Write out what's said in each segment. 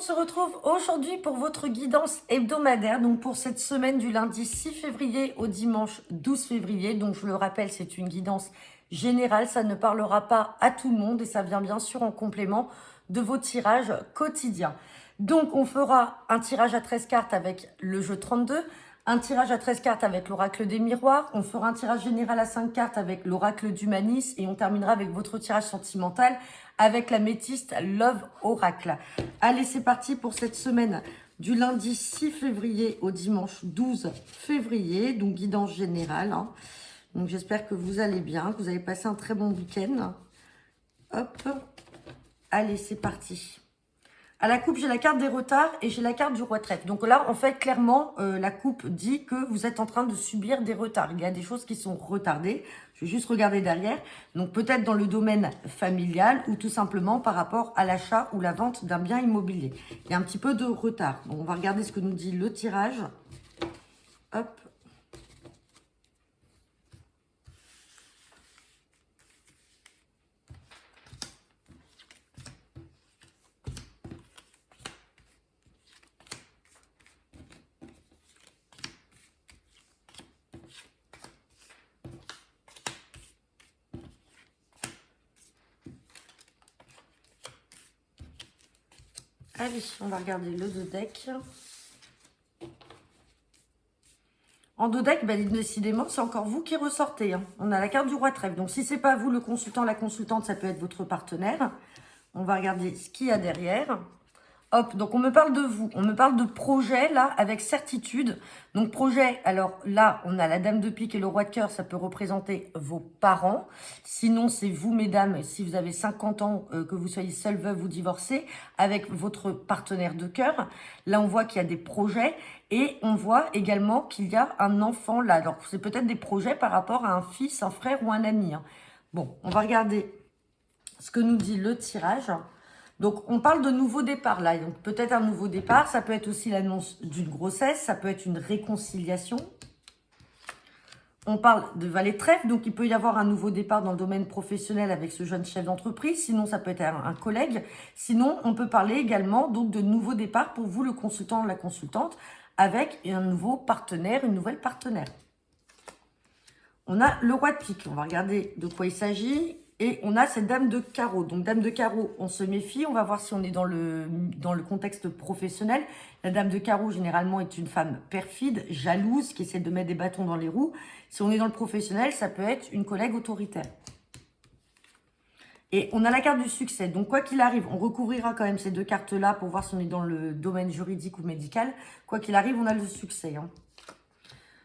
se retrouve aujourd'hui pour votre guidance hebdomadaire, donc pour cette semaine du lundi 6 février au dimanche 12 février. Donc je le rappelle, c'est une guidance générale, ça ne parlera pas à tout le monde et ça vient bien sûr en complément de vos tirages quotidiens. Donc on fera un tirage à 13 cartes avec le jeu 32, un tirage à 13 cartes avec l'oracle des miroirs, on fera un tirage général à 5 cartes avec l'oracle d'Humanis et on terminera avec votre tirage sentimental avec la métiste Love Oracle. Allez, c'est parti pour cette semaine du lundi 6 février au dimanche 12 février, donc guidance générale. Hein. Donc j'espère que vous allez bien, que vous avez passé un très bon week-end. Hop, allez, c'est parti. À la coupe, j'ai la carte des retards et j'ai la carte du roi de trèfle. Donc là, en fait, clairement, la coupe dit que vous êtes en train de subir des retards. Il y a des choses qui sont retardées. Je vais juste regarder derrière. Donc peut-être dans le domaine familial ou tout simplement par rapport à l'achat ou la vente d'un bien immobilier. Il y a un petit peu de retard. Bon, on va regarder ce que nous dit le tirage. Hop. Allez, on va regarder le deux deck. En deux deck, ben, décidément, c'est encore vous qui ressortez. Hein. On a la carte du roi de trèfle. Donc, si c'est pas vous, le consultant, la consultante, ça peut être votre partenaire. On va regarder ce qu'il y a derrière. Hop, donc on me parle de vous, on me parle de projet là avec certitude. Donc projet, alors là on a la dame de pique et le roi de cœur, ça peut représenter vos parents. Sinon c'est vous mesdames, si vous avez 50 ans, que vous soyez seule veuve ou divorcée, avec votre partenaire de cœur. Là on voit qu'il y a des projets et on voit également qu'il y a un enfant là. Alors c'est peut-être des projets par rapport à un fils, un frère ou un ami. Hein. Bon, on va regarder ce que nous dit le tirage. Donc, on parle de nouveau départ là. Donc, peut-être un nouveau départ. Ça peut être aussi l'annonce d'une grossesse. Ça peut être une réconciliation. On parle de valet de trèfle. Donc, il peut y avoir un nouveau départ dans le domaine professionnel avec ce jeune chef d'entreprise. Sinon, ça peut être un collègue. Sinon, on peut parler également donc de nouveau départ pour vous, le consultant ou la consultante, avec un nouveau partenaire, une nouvelle partenaire. On a le roi de pique. On va regarder de quoi il s'agit. Et on a cette dame de carreau. Donc, dame de carreau, on se méfie. On va voir si on est dans le contexte professionnel. La dame de carreau, généralement, est une femme perfide, jalouse, qui essaie de mettre des bâtons dans les roues. Si on est dans le professionnel, ça peut être une collègue autoritaire. Et on a la carte du succès. Donc, quoi qu'il arrive, on recouvrira quand même ces deux cartes-là pour voir si on est dans le domaine juridique ou médical. Quoi qu'il arrive, on a le succès. Hein.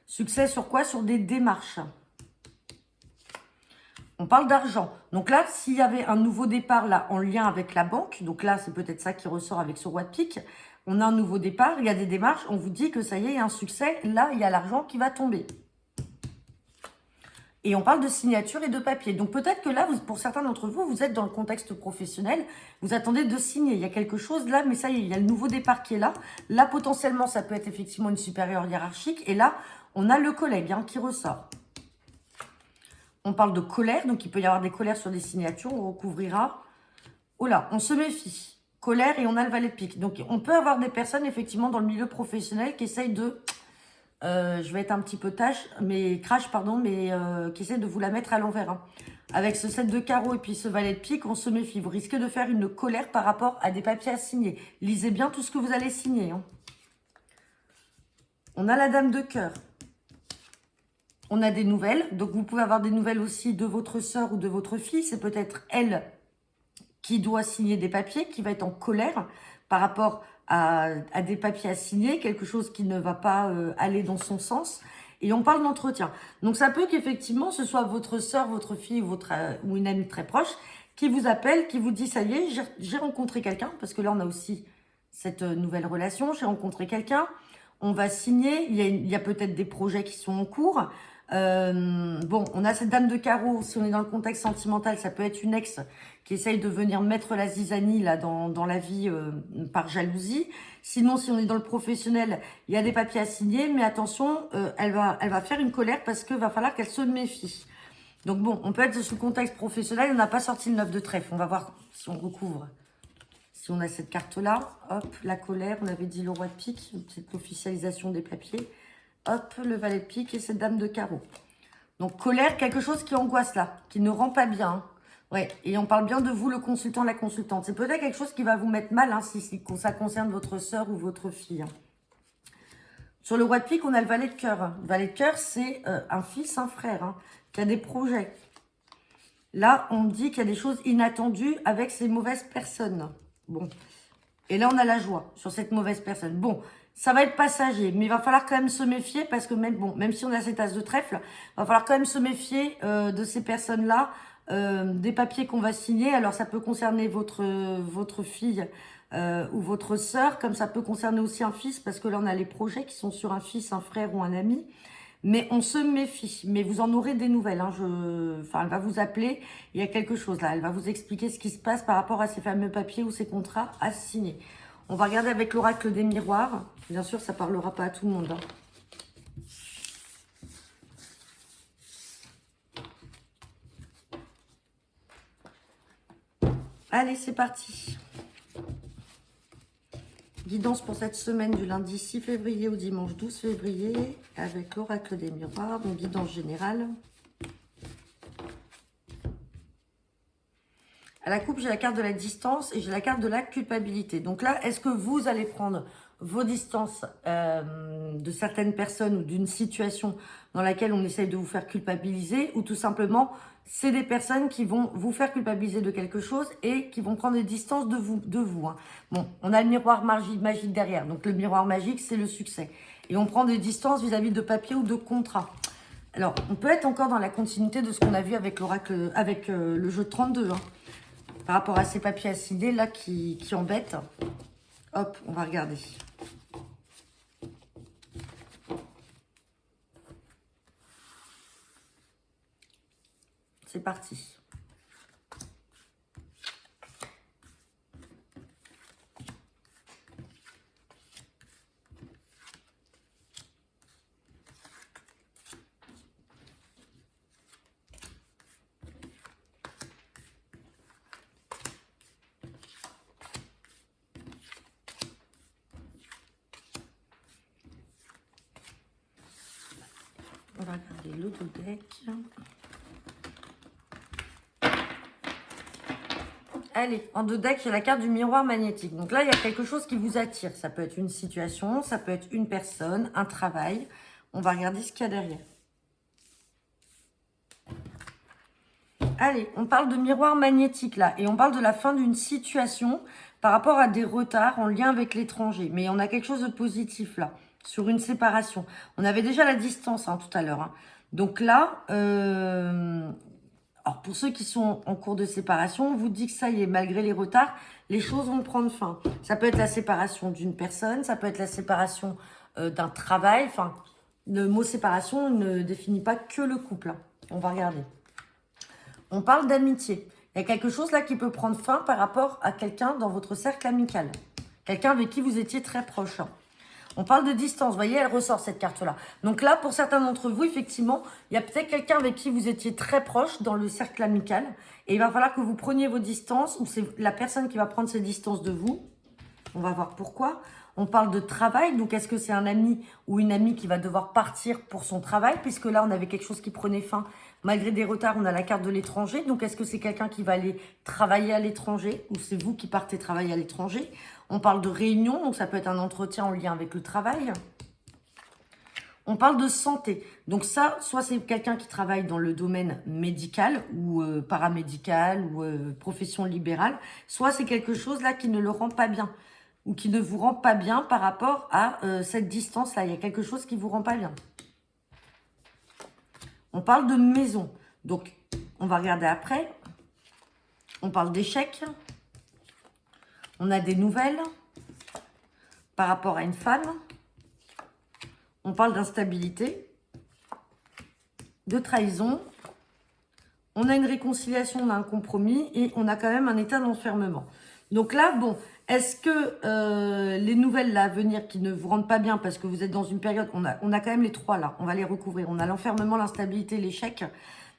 Succès sur quoi? Sur des démarches. On parle d'argent. Donc là, s'il y avait un nouveau départ là en lien avec la banque, donc là, c'est peut-être ça qui ressort avec ce roi de pique. On a un nouveau départ, il y a des démarches, on vous dit que ça y est, il y a un succès. Là, il y a l'argent qui va tomber. Et on parle de signature et de papier. Donc peut-être que là, pour certains d'entre vous, vous êtes dans le contexte professionnel, vous attendez de signer. Il y a quelque chose là, mais ça y est, il y a le nouveau départ qui est là. Là, potentiellement, ça peut être effectivement une supérieure hiérarchique. Et là, on a le collègue hein, qui ressort. On parle de colère, donc il peut y avoir des colères sur des signatures, on recouvrira. Oh là, on se méfie. Colère et on a le valet de pique. Donc on peut avoir des personnes effectivement dans le milieu professionnel qui essayent de... je vais être un petit peu crash, mais qui essayent de vous la mettre à l'envers. Hein. Avec ce 7 de carreau et puis ce valet de pique, on se méfie. Vous risquez de faire une colère par rapport à des papiers à signer. Lisez bien tout ce que vous allez signer. Hein. On a la dame de cœur. On a des nouvelles, donc vous pouvez avoir des nouvelles aussi de votre sœur ou de votre fille. C'est peut-être elle qui doit signer des papiers, qui va être en colère par rapport à des papiers à signer, quelque chose qui ne va pas aller dans son sens. Et on parle d'entretien. Donc ça peut qu'effectivement ce soit votre sœur, votre fille ou une amie très proche qui vous appelle, qui vous dit ça y est, j'ai rencontré quelqu'un, parce que là on a aussi cette nouvelle relation, j'ai rencontré quelqu'un, on va signer, il y a peut-être des projets qui sont en cours. Bon, on a cette dame de carreau, si on est dans le contexte sentimental, ça peut être une ex qui essaye de venir mettre la zizanie là dans la vie par jalousie. Sinon, si on est dans le professionnel, il y a des papiers à signer, mais attention, elle va faire une colère parce que va falloir qu'elle se méfie. Donc bon, on peut être sous le contexte professionnel, on n'a pas sorti le 9 de trèfle. On va voir si on recouvre Si on a cette carte-là, hop, la colère, on avait dit le roi de pique, c'est l'officialisation des papiers. Hop, le valet de pique et cette dame de carreau. Donc, colère, quelque chose qui angoisse là, qui ne rend pas bien. Ouais, et on parle bien de vous, le consultant, la consultante. C'est peut-être quelque chose qui va vous mettre mal, hein, si ça concerne votre sœur ou votre fille. Hein. Sur le roi de pique, on a le valet de cœur. Le valet de cœur, c'est un fils, un frère, hein, qui a des projets. Là, on me dit qu'il y a des choses inattendues avec ces mauvaises personnes. Bon. Et là, on a la joie sur cette mauvaise personne. Bon, ça va être passager, mais il va falloir quand même se méfier parce que même si on a cet as de trèfle, il va falloir quand même se méfier de ces personnes-là, des papiers qu'on va signer. Alors, ça peut concerner votre fille ou votre sœur, comme ça peut concerner aussi un fils, parce que là, on a les projets qui sont sur un fils, un frère ou un ami. Mais on se méfie. Mais vous en aurez des nouvelles. Hein. Elle va vous appeler. Il y a quelque chose là. Elle va vous expliquer ce qui se passe par rapport à ces fameux papiers ou ces contrats à signer. On va regarder avec l'oracle des miroirs. Bien sûr, ça ne parlera pas à tout le monde. Hein. Allez, c'est parti. Guidance pour cette semaine du lundi 6 février au dimanche 12 février avec l'oracle des miroirs, donc guidance générale. À la coupe, j'ai la carte de la distance et j'ai la carte de la culpabilité. Donc là, est-ce que vous allez prendre vos distances de certaines personnes ou d'une situation dans laquelle on essaye de vous faire culpabiliser, ou tout simplement, c'est des personnes qui vont vous faire culpabiliser de quelque chose et qui vont prendre des distances de vous. Hein. Bon, on a le miroir magique derrière. Donc le miroir magique, c'est le succès. Et on prend des distances vis-à-vis de papier ou de contrat. Alors, on peut être encore dans la continuité de ce qu'on a vu avec l'oracle, avec le jeu de 32, hein. Par rapport à ces papiers à signer là qui embêtent. Hop, on va regarder. C'est parti. On va regarder l'autre deck. Allez, en deux decks, j'ai la carte du miroir magnétique. Donc là, il y a quelque chose qui vous attire. Ça peut être une situation, ça peut être une personne, un travail. On va regarder ce qu'il y a derrière. Allez, on parle de miroir magnétique là. Et on parle de la fin d'une situation par rapport à des retards en lien avec l'étranger. Mais on a quelque chose de positif là, sur une séparation. On avait déjà la distance hein, tout à l'heure. Hein. Donc là... Alors, pour ceux qui sont en cours de séparation, on vous dit que ça y est, malgré les retards, les choses vont prendre fin. Ça peut être la séparation d'une personne, ça peut être la séparation d'un travail. Enfin, le mot séparation ne définit pas que le couple. Hein. On va regarder. On parle d'amitié. Il y a quelque chose là qui peut prendre fin par rapport à quelqu'un dans votre cercle amical. Quelqu'un avec qui vous étiez très proche. Hein. On parle de distance, vous voyez, elle ressort cette carte-là. Donc là, pour certains d'entre vous, effectivement, il y a peut-être quelqu'un avec qui vous étiez très proche dans le cercle amical. Et il va falloir que vous preniez vos distances, ou c'est la personne qui va prendre ses distances de vous. On va voir pourquoi. On parle de travail, donc est-ce que c'est un ami ou une amie qui va devoir partir pour son travail? Puisque là, on avait quelque chose qui prenait fin. Malgré des retards, on a la carte de l'étranger. Donc, est-ce que c'est quelqu'un qui va aller travailler à l'étranger ou c'est vous qui partez travailler à l'étranger? On parle de réunion, donc ça peut être un entretien en lien avec le travail. On parle de santé. Donc ça, soit c'est quelqu'un qui travaille dans le domaine médical ou paramédical ou profession libérale, soit c'est quelque chose là qui ne le rend pas bien ou qui ne vous rend pas bien par rapport à cette distance-là. Il y a quelque chose qui ne vous rend pas bien. On parle de maison. Donc, on va regarder après. On parle d'échecs. On a des nouvelles par rapport à une femme. On parle d'instabilité, de trahison. On a une réconciliation, on a un compromis et on a quand même un état d'enfermement. Donc là, bon, est-ce que les nouvelles là à venir qui ne vous rendent pas bien parce que vous êtes dans une période, on a quand même les trois là, on va les recouvrir. On a l'enfermement, l'instabilité, l'échec.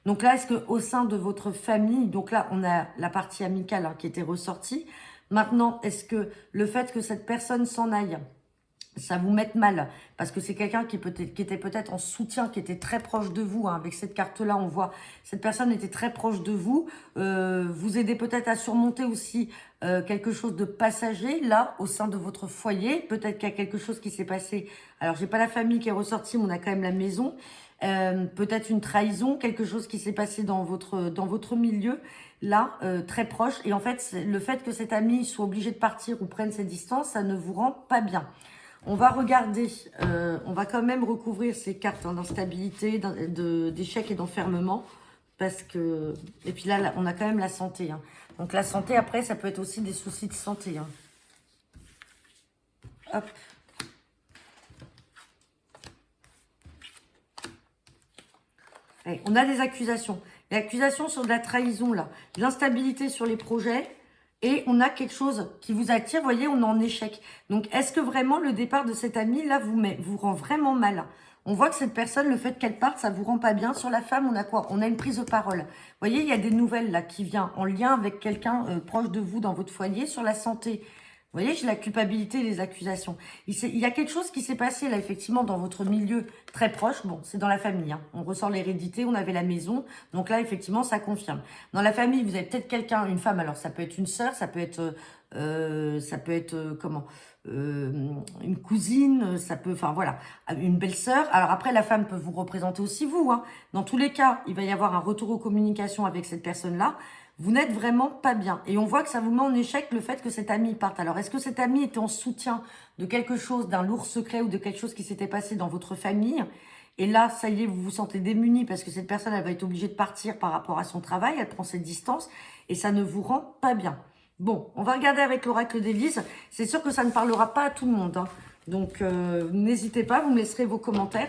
Donc là, est-ce qu'au sein de votre famille, donc là, on a la partie amicale hein, qui était ressortie, Maintenant, est-ce que le fait que cette personne s'en aille, ça vous met mal, parce que c'est quelqu'un qui était peut-être en soutien, qui était très proche de vous, hein. Avec cette carte-là, on voit cette personne était très proche de vous, vous aidez peut-être à surmonter aussi quelque chose de passager, là, au sein de votre foyer. Peut-être qu'il y a quelque chose qui s'est passé. Alors, j'ai pas la famille qui est ressortie, mais on a quand même la maison. Peut-être une trahison, quelque chose qui s'est passé dans votre milieu, là, très proche. Et en fait, le fait que cet ami soit obligé de partir ou prenne ses distances, ça ne vous rend pas bien. On va regarder, on va quand même recouvrir ces cartes hein, d'instabilité, d'échec et d'enfermement. Parce que... Et puis là, on a quand même la santé. Hein. Donc la santé, après, ça peut être aussi des soucis de santé. Hein. Hop. Allez, on a des accusations. Les accusations sur de la trahison, là. De l'instabilité sur les projets. Et on a quelque chose qui vous attire, vous voyez, on est en échec. Donc, est-ce que vraiment le départ de cette amie, là, vous rend vraiment mal? On voit que cette personne, le fait qu'elle parte, ça vous rend pas bien. Sur la femme, on a quoi? On a une prise de parole. Vous voyez, il y a des nouvelles, là, qui viennent en lien avec quelqu'un proche de vous dans votre foyer. Sur la santé, vous voyez, j'ai la culpabilité et les accusations. Il y a quelque chose qui s'est passé, là, effectivement, dans votre milieu très proche. Bon, c'est dans la famille. Hein. On ressort l'hérédité, on avait la maison. Donc là, effectivement, ça confirme. Dans la famille, vous avez peut-être quelqu'un, une femme. Alors, ça peut être une sœur, ça peut être... comment une cousine, ça peut... Enfin, voilà. Une belle-sœur. Alors, après, la femme peut vous représenter aussi vous. Hein. Dans tous les cas, il va y avoir un retour aux communications avec cette personne-là. Vous n'êtes vraiment pas bien. Et on voit que ça vous met en échec le fait que cet ami parte. Alors, est-ce que cet ami était en soutien de quelque chose, d'un lourd secret ou de quelque chose qui s'était passé dans votre famille? Et là, ça y est, vous vous sentez démuni parce que cette personne, elle va être obligée de partir par rapport à son travail. Elle prend ses distances et ça ne vous rend pas bien. Bon, on va regarder avec l'oracle d'Élise. C'est sûr que ça ne parlera pas à tout le monde. Hein. Donc, n'hésitez pas, vous me laisserez vos commentaires.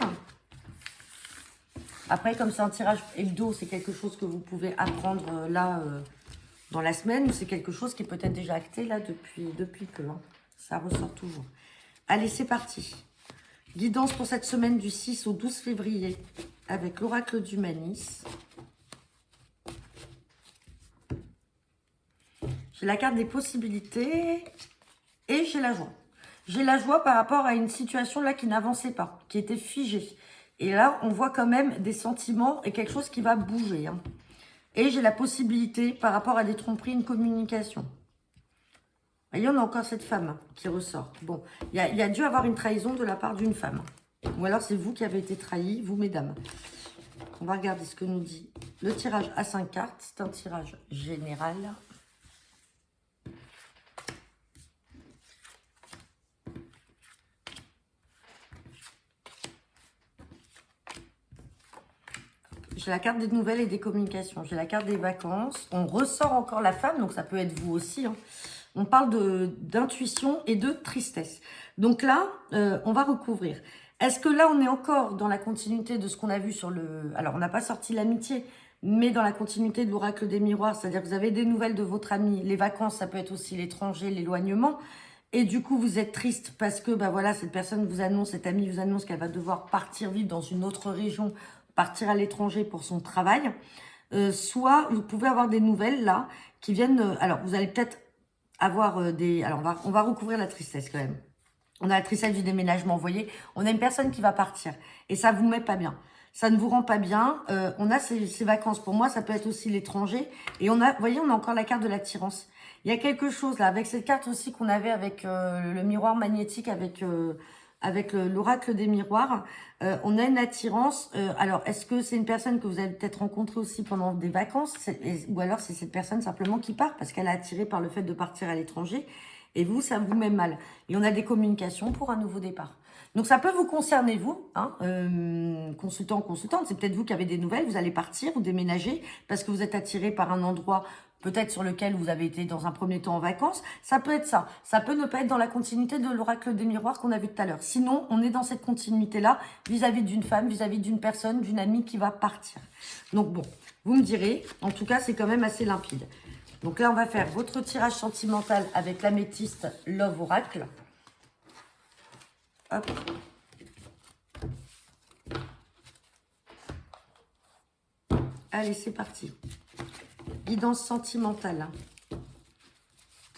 Après, comme c'est un tirage hebdo, c'est quelque chose que vous pouvez apprendre là dans la semaine, ou c'est quelque chose qui est peut-être déjà acté là depuis peu. Hein. Ça ressort toujours. Allez, c'est parti. Guidance pour cette semaine du 6 au 12 février avec l'oracle du Manis. J'ai la carte des possibilités et j'ai la joie. J'ai la joie par rapport à une situation là qui n'avançait pas, qui était figée. Et là, on voit quand même des sentiments et quelque chose qui va bouger. Hein. Et j'ai la possibilité, par rapport à des tromperies, une communication. Vous voyez, on a encore cette femme qui ressort. Bon, il y a dû avoir une trahison de la part d'une femme. Ou alors, c'est vous qui avez été trahi, vous, mesdames. On va regarder ce que nous dit le tirage à 5 cartes. C'est un tirage général. J'ai la carte des nouvelles et des communications. J'ai la carte des vacances. On ressort encore la femme, donc ça peut être vous aussi. Hein. On parle d'intuition et de tristesse. Donc là, on va recouvrir. Est-ce que là, on est encore dans la continuité de ce qu'on a vu sur le... Alors, on n'a pas sorti l'amitié, mais dans la continuité de l'oracle des miroirs, c'est-à-dire que vous avez des nouvelles de votre ami. Les vacances, ça peut être aussi l'étranger, l'éloignement. Et du coup, vous êtes triste parce que, bah voilà, cette personne vous annonce, cette amie vous annonce qu'elle va devoir partir vivre dans une autre région, partir à l'étranger pour son travail. Soit vous pouvez avoir des nouvelles là qui viennent... alors, vous allez peut-être avoir des... Alors, on va recouvrir la tristesse quand même. On a la tristesse du déménagement, vous voyez. On a une personne qui va partir et ça vous met pas bien. Ça ne vous rend pas bien. On a ces vacances. Pour moi, ça peut être aussi l'étranger. Et on a, vous voyez, on a encore la carte de l'attirance. Il y a quelque chose là, avec cette carte aussi qu'on avait avec le miroir magnétique, avec l'oracle des miroirs. On a une attirance. Alors, est-ce que c'est une personne que vous avez peut-être rencontrée aussi pendant des vacances? Ou alors c'est cette personne simplement qui part parce qu'elle est attirée par le fait de partir à l'étranger. Et vous, ça vous met mal. Et on a des communications pour un nouveau départ. Donc, ça peut vous concerner, vous, hein, consultant, consultante. C'est peut-être vous qui avez des nouvelles. Vous allez partir ou déménager parce que vous êtes attiré par un endroit peut-être sur lequel vous avez été dans un premier temps en vacances. Ça peut être ça. Ça peut ne pas être dans la continuité de l'oracle des miroirs qu'on a vu tout à l'heure. Sinon, on est dans cette continuité-là vis-à-vis d'une femme, vis-à-vis d'une personne, d'une amie qui va partir. Donc, bon, vous me direz. En tout cas, c'est quand même assez limpide. Donc là, on va faire votre tirage sentimental avec l'améthyste Love Oracle. Hop. Allez, c'est parti. Guidance sentimentale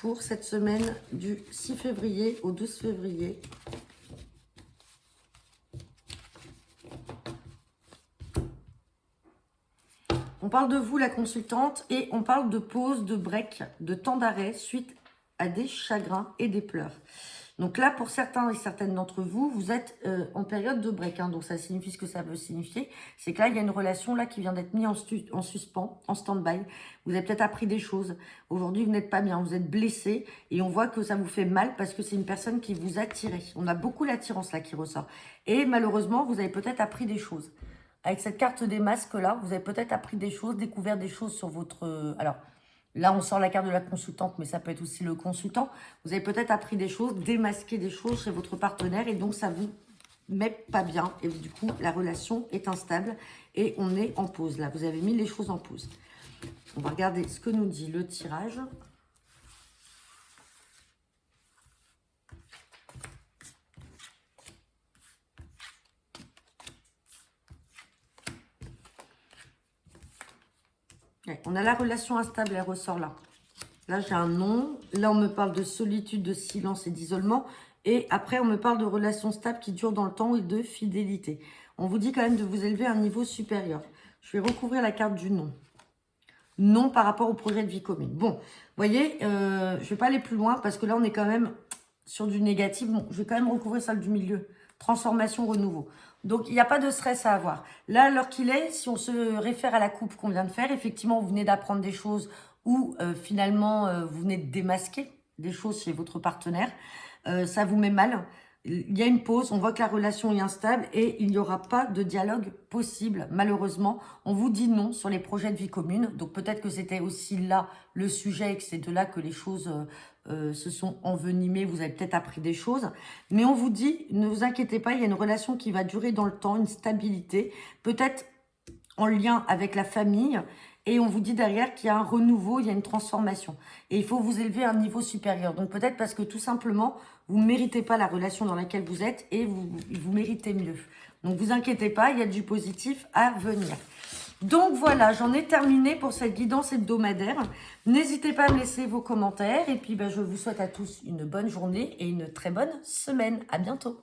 pour cette semaine du 6 février au 12 février. On parle de vous, la consultante, et on parle de pause, de break, de temps d'arrêt suite à des chagrins et des pleurs. Donc là, pour certains et certaines d'entre vous, vous êtes en période de break. Hein, donc ça signifie ce que ça veut signifier. C'est que là, il y a une relation là qui vient d'être mise en suspens, en stand-by. Vous avez peut-être appris des choses. Aujourd'hui, vous n'êtes pas bien, vous êtes blessé. Et on voit que ça vous fait mal parce que c'est une personne qui vous a tiré. On a beaucoup l'attirance là qui ressort. Et malheureusement, vous avez peut-être appris des choses. Avec cette carte des masques là, vous avez peut-être appris des choses, découvert des choses sur votre... Alors, là, on sort la carte de la consultante, mais ça peut être aussi le consultant. Vous avez peut-être appris des choses, démasqué des choses chez votre partenaire et donc ça vous met pas bien. Et du coup, la relation est instable et on est en pause. Là, vous avez mis les choses en pause. On va regarder ce que nous dit le tirage. On a la relation instable, elle ressort là. Là, j'ai un non. Là, on me parle de solitude, de silence et d'isolement. Et après, on me parle de relations stables qui durent dans le temps et de fidélité. On vous dit quand même de vous élever à un niveau supérieur. Je vais recouvrir la carte du non. Non par rapport au projet de vie commune. Bon, vous voyez, je ne vais pas aller plus loin parce que là, on est quand même sur du négatif. Bon, je vais quand même recouvrir celle du milieu. Transformation, renouveau. Donc, il n'y a pas de stress à avoir. Là, à l'heure qu'il est, si on se réfère à la coupe qu'on vient de faire, effectivement, vous venez d'apprendre des choses ou finalement, vous venez de démasquer des choses chez votre partenaire. Ça vous met mal. Il y a une pause, on voit que la relation est instable et il n'y aura pas de dialogue possible, malheureusement. On vous dit non sur les projets de vie commune. Donc, peut-être que c'était aussi là le sujet et que c'est de là que les choses... se sont envenimés, vous avez peut-être appris des choses. Mais on vous dit, ne vous inquiétez pas, il y a une relation qui va durer dans le temps, une stabilité, peut-être en lien avec la famille. Et on vous dit derrière qu'il y a un renouveau, il y a une transformation. Et il faut vous élever à un niveau supérieur. Donc peut-être parce que tout simplement, vous ne méritez pas la relation dans laquelle vous êtes et vous méritez mieux. Donc vous inquiétez pas, il y a du positif à venir. Donc voilà, j'en ai terminé pour cette guidance hebdomadaire. N'hésitez pas à me laisser vos commentaires. Et puis, je vous souhaite à tous une bonne journée et une très bonne semaine. À bientôt.